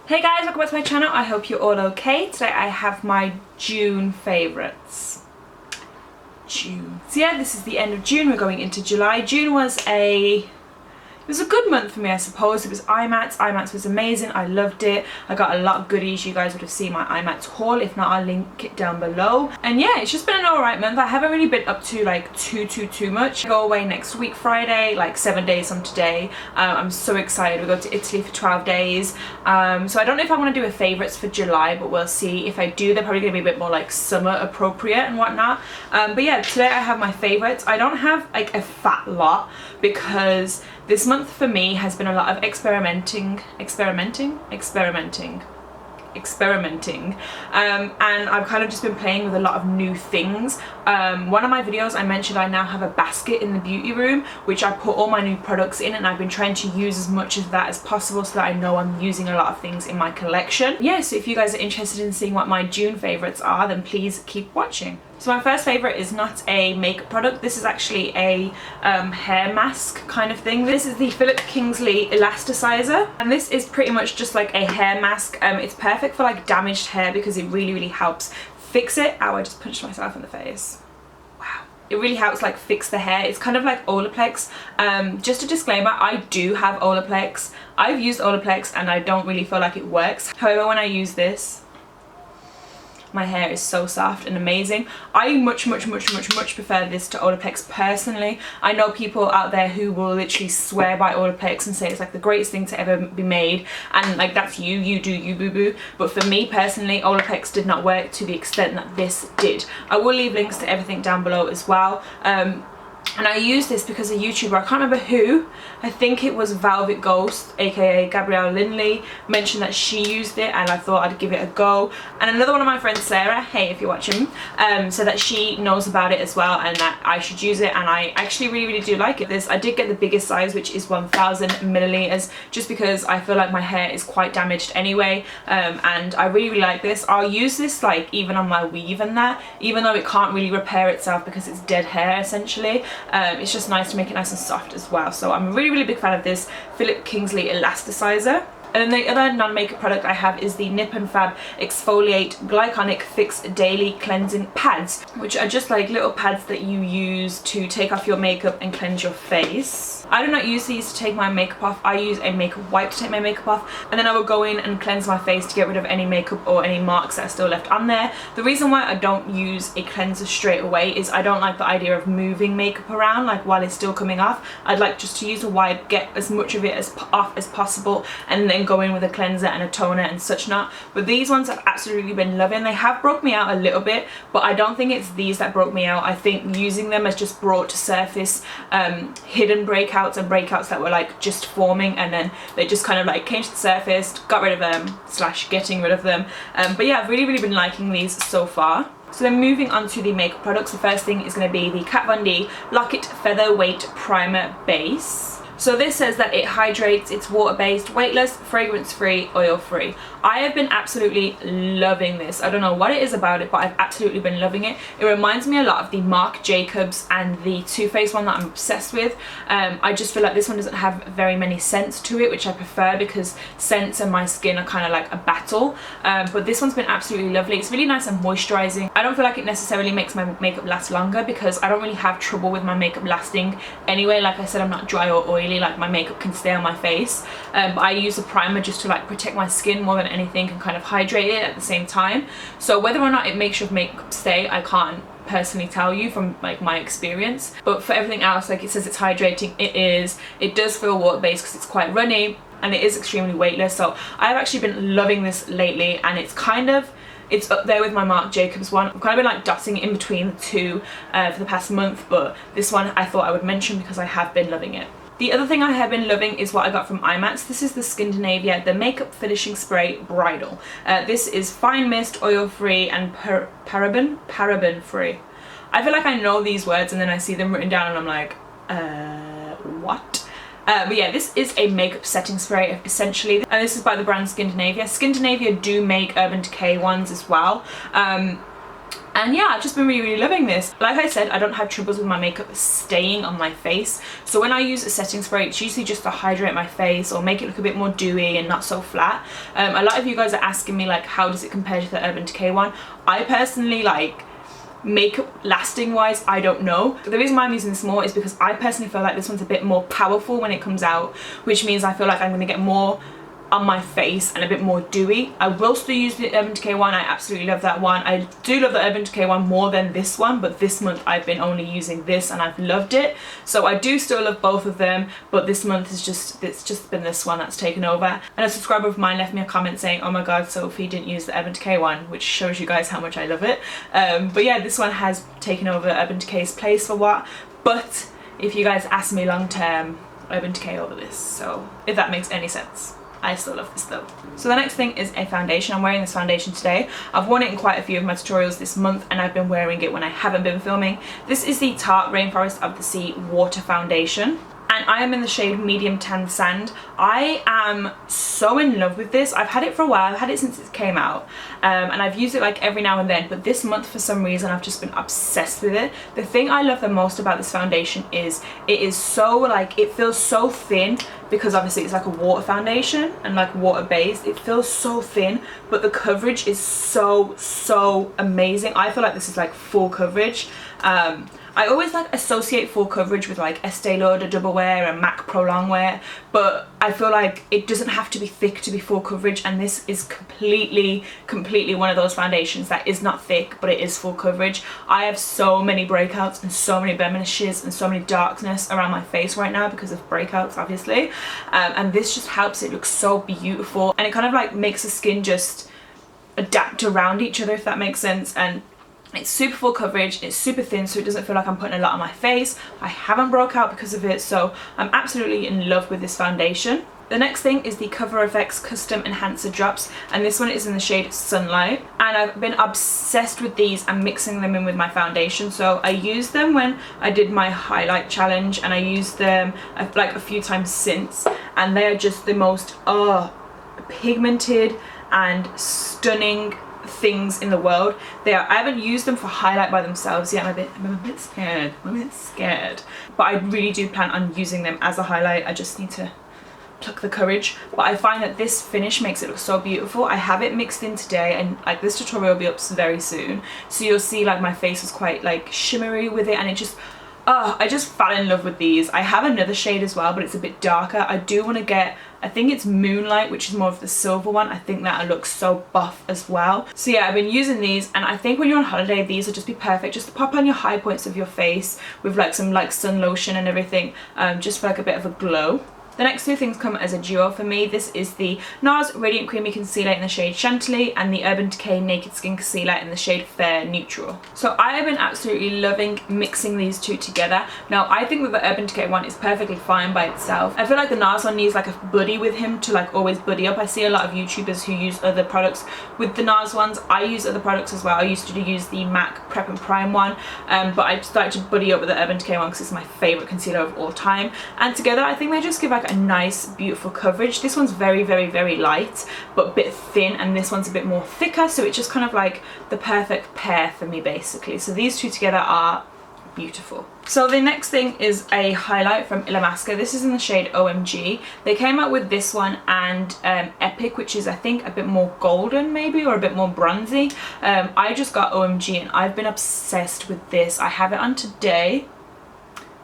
Hey guys, welcome back to my channel. I hope you're all okay. Today I have my June favourites. June. So yeah, this is the end of June. We're going into July. June was a good month for me, I suppose. It was IMATS. IMATS was amazing. I loved it. I got a lot of goodies. You guys would have seen my IMATS haul. If not, I'll link it down below. And yeah, it's just been an alright month. I haven't really been up to like too much. I go away next week Friday, like 7 days from today. I'm so excited. We go to Italy for 12 days. So I don't know if I want to do a favourites for July, but we'll see. If I do, they're probably going to be a bit more like summer appropriate and whatnot. But yeah, today I have my favourites. I don't have like a fat lot because this month for me has been a lot of experimenting, and I've kind of just been playing with a lot of new things. One of my videos I mentioned I now have a basket in the beauty room which I put all my new products in, and I've been trying to use as much of that as possible so that I know I'm using a lot of things in my collection. Yeah, so if you guys are interested in seeing what my June favourites are, then please keep watching. So my first favourite is not a makeup product. This is actually a hair mask kind of thing. This is the Philip Kingsley Elasticizer, and this is pretty much just like a hair mask. It's perfect for like damaged hair because it really helps fix it. Ow, I just punched myself in the face. Wow. It really helps like fix the hair. It's kind of like Olaplex. Just a disclaimer, I do have Olaplex. I've used Olaplex and I don't really feel like it works. However, when I use this, my hair is so soft and amazing. I much prefer this to Olaplex personally. I know people out there who will literally swear by Olaplex and say it's like the greatest thing to ever be made, and like that's you do you boo boo. But for me personally, Olaplex did not work to the extent that this did. I will leave links to everything down below as well. And I use this because a YouTuber, I can't remember who, I think it was Velvet Ghost, aka Gabrielle Lindley, mentioned that she used it, and I thought I'd give it a go. And another one of my friends, Sarah, hey if you're watching, said that she knows about it as well and that I should use it, and I actually really do like it. I did get the biggest size, which is 1000 milliliters, just because I feel like my hair is quite damaged anyway, and I really like this. I'll use this like even on my weave and that, even though it can't really repair itself because it's dead hair essentially. It's just nice to make it nice and soft as well. So I'm a really big fan of this Philip Kingsley Elasticizer. And then the other non-makeup product I have is the Nip and Fab Exfoliate Glyconic Fix Daily Cleansing Pads, which are just like little pads that you use to take off your makeup and cleanse your face. I do not use these to take my makeup off. I use a makeup wipe to take my makeup off, and then I will go in and cleanse my face to get rid of any makeup or any marks that are still left on there. The reason why I don't use a cleanser straight away is I don't like the idea of moving makeup around like while it's still coming off. I'd like just to use a wipe, get as much of it off as possible, and then go in with a cleanser and a toner and such not. But these ones I've absolutely been loving. They have broke me out a little bit, but I don't think it's these that broke me out. I think using them has just brought to surface hidden breakouts and breakouts that were like just forming, and then they just kind of like came to the surface, got rid of them / getting rid of them. But yeah, I've really been liking these so far. So then moving on to the makeup products, the first thing is going to be the Kat Von D Lock-It Featherweight Primer Base. So this says that it hydrates, it's water-based, weightless, fragrance-free, oil-free. I have been absolutely loving this. I don't know what it is about it, but I've absolutely been loving it. It reminds me a lot of the Marc Jacobs and the Too Faced one that I'm obsessed with. I just feel like this one doesn't have very many scents to it, which I prefer because scents and my skin are kind of like a battle. But this one's been absolutely lovely. It's really nice and moisturizing. I don't feel like it necessarily makes my makeup last longer because I don't really have trouble with my makeup lasting anyway. Like I said, I'm not dry or oily. Like my makeup can stay on my face, but I use a primer just to like protect my skin more than anything and kind of hydrate it at the same time. So whether or not it makes your makeup stay, I can't personally tell you from like my experience, but for everything else, like it says it's hydrating, it is. It does feel water-based because it's quite runny, and it is extremely weightless. So I've actually been loving this lately, and it's up there with my Marc Jacobs one. I've kind of been like dotting in between the two for the past month, but this one I thought I would mention because I have been loving it. The other thing I have been loving is what I got from IMATS. This is the Skindinavia, the Makeup Finishing Spray Bridal. This is fine mist, oil-free, and paraben-free. I feel like I know these words and then I see them written down and I'm like, what? But yeah, this is a makeup setting spray essentially, and this is by the brand Skindinavia. Skindinavia do make Urban Decay ones as well. And yeah, I've just been really loving this. Like I said, I don't have troubles with my makeup staying on my face. So when I use a setting spray, it's usually just to hydrate my face or make it look a bit more dewy and not so flat. A lot of you guys are asking me like, how does it compare to the Urban Decay one? I personally like, makeup lasting wise, I don't know. The reason why I'm using this more is because I personally feel like this one's a bit more powerful when it comes out, which means I feel like I'm going to get more on my face and a bit more dewy. I will still use the Urban Decay one. I absolutely love that one. I do love the Urban Decay one more than this one, but this month I've been only using this and I've loved it. So I do still love both of them, but this month is it's just been this one that's taken over. And a subscriber of mine left me a comment saying, oh my god, Sophie didn't use the Urban Decay one, which shows you guys how much I love it. But yeah, this one has taken over Urban Decay's place for what, but if you guys ask me long term, Urban Decay over this, so if that makes any sense. I still love this though. So the next thing is a foundation. I'm wearing this foundation today. I've worn it in quite a few of my tutorials this month and I've been wearing it when I haven't been filming. This is the Tarte Rainforest of the Sea Water Foundation. And I am in the shade Medium Tan Sand. I am so in love with this. I've had it for a while. I've had it since it came out. And I've used it like every now and then. But this month, for some reason, I've just been obsessed with it. The thing I love the most about this foundation is it is so like, it feels so thin because obviously it's like a water foundation and like water based. It feels so thin, but the coverage is so amazing. I feel like this is like full coverage. I always like associate full coverage with like Estee Lauder Double Wear and MAC Pro Long Wear, but I feel like it doesn't have to be thick to be full coverage, and this is completely one of those foundations that is not thick but it is full coverage. I have so many breakouts and so many blemishes and so many darkness around my face right now because of breakouts obviously, and this just helps it look so beautiful, and it kind of like makes the skin just adapt around each other, if that makes sense. And it's super full coverage, it's super thin, so it doesn't feel like I'm putting a lot on my face. I haven't broke out because of it, so I'm absolutely in love with this foundation. The next thing is the Cover FX Custom Enhancer Drops, and this one is in the shade Sunlight, and I've been obsessed with these and mixing them in with my foundation. So I used them when I did my highlight challenge, and I used them like a few times since, and they are just the most pigmented and stunning things in the world. I haven't used them for highlight by themselves yet. I'm a bit scared, but I really do plan on using them as a highlight. I just need to pluck the courage, but I find that this finish makes it look so beautiful. I have it mixed in today, and like this tutorial will be up very soon, so you'll see like my face is quite like shimmery with it, and it just I just fell in love with these. I have another shade as well, but it's a bit darker. I do want to get, I think it's Moonlight, which is more of the silver one. I think that'll look so buff as well. So yeah, I've been using these, and I think when you're on holiday, these will just be perfect just to pop on your high points of your face with like some like sun lotion and everything, just for like a bit of a glow. The next two things come as a duo for me. This is the NARS Radiant Creamy Concealer in the shade Chantilly and the Urban Decay Naked Skin Concealer in the shade Fair Neutral. So I have been absolutely loving mixing these two together. Now I think that the Urban Decay one is perfectly fine by itself. I feel like the NARS one needs like a buddy with him to like always buddy up. I see a lot of YouTubers who use other products with the NARS ones. I use other products as well. I used to use the MAC Prep and Prime one, but I started to buddy up with the Urban Decay one because it's my favourite concealer of all time. And together I think they just give like a nice beautiful coverage. This one's very light but a bit thin, and this one's a bit more thicker, so it's just kind of like the perfect pair for me basically. So these two together are beautiful. So the next thing is a highlight from Illamasqua. This is in the shade OMG. They came out with this one and Epic, which is I think a bit more golden maybe, or a bit more bronzy. I just got OMG and I've been obsessed with this. I have it on today.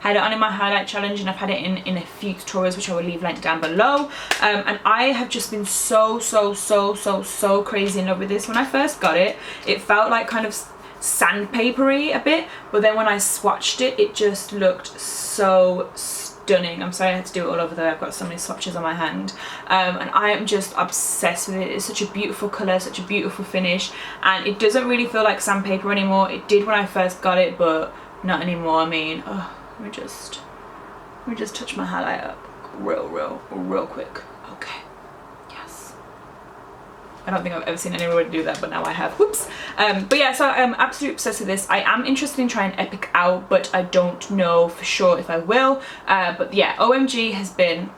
Had it on in my highlight challenge, and I've had it in a few tutorials which I will leave linked down below, and I have just been so crazy in love with this. When I first got it, it felt like kind of sandpapery a bit, but then when I swatched it, it just looked so stunning. I'm sorry I had to do it all over there. I've got so many swatches on my hand, and I am just obsessed with it. It's such a beautiful colour, such a beautiful finish, and it doesn't really feel like sandpaper anymore. It did when I first got it, but not anymore. I mean, let me just touch my highlight up real quick. Okay, yes. I don't think I've ever seen anyone do that, but now I have. Whoops. But yeah, so I'm absolutely obsessed with this. I am interested in trying Epic out, but I don't know for sure if I will. But yeah, OMG has been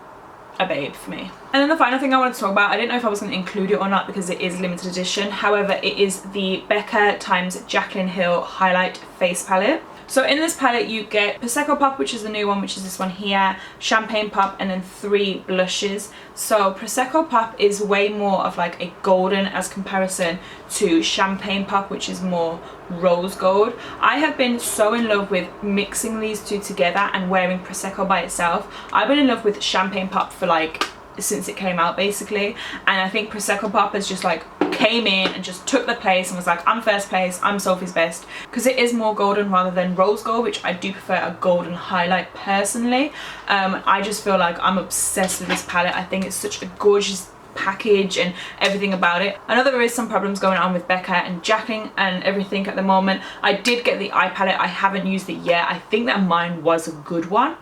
a babe for me. And then the final thing I wanted to talk about, I didn't know if I was going to include it or not because it is limited edition. However, it is the Becca x Jaclyn Hill Highlight Face Palette. So in this palette you get Prosecco Pop, which is the new one, which is this one here, Champagne Pop, and then 3 blushes. So Prosecco Pop is way more of like a golden as comparison to Champagne Pop, which is more rose gold. I have been so in love with mixing these two together and wearing Prosecco by itself. I've been in love with Champagne Pop for like since it came out basically, and I think Prosecco Pop has just like came in and just took the place and was like, I'm first place, I'm Sophie's best, because it is more golden rather than rose gold, which I do prefer a golden highlight personally. I just feel like I'm obsessed with this palette. I think it's such a gorgeous package and everything about it. I know there is some problems going on with Becca and Jaclyn and everything at the moment. I did get the eye palette, I haven't used it yet. I think that mine was a good one.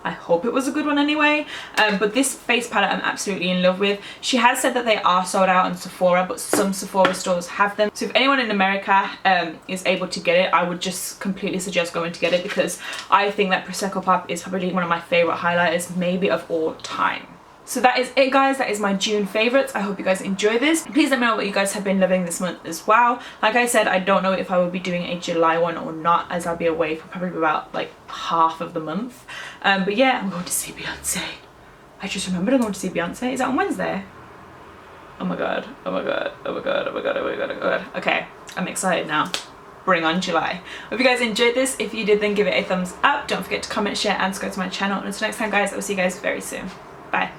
I hope it was a good one anyway, but this face palette I'm absolutely in love with. She has said that they are sold out on Sephora, but some Sephora stores have them. So if anyone in America is able to get it, I would just completely suggest going to get it, because I think that Prosecco Pop is probably one of my favourite highlighters, maybe of all time. So that is it, guys. That is my June favourites. I hope you guys enjoy this. Please let me know what you guys have been loving this month as well. Like I said, I don't know if I will be doing a July one or not, as I'll be away for probably about like half of the month. But yeah, I'm going to see Beyonce. I just remembered I'm going to see Beyonce. Is that on Wednesday? Oh my god, oh my god, oh my god, oh my god, oh my god, oh my god. Okay, I'm excited now. Bring on July. Hope you guys enjoyed this. If you did, then give it a thumbs up. Don't forget to comment, share, and subscribe to my channel. And until next time, guys, I will see you guys very soon. Bye.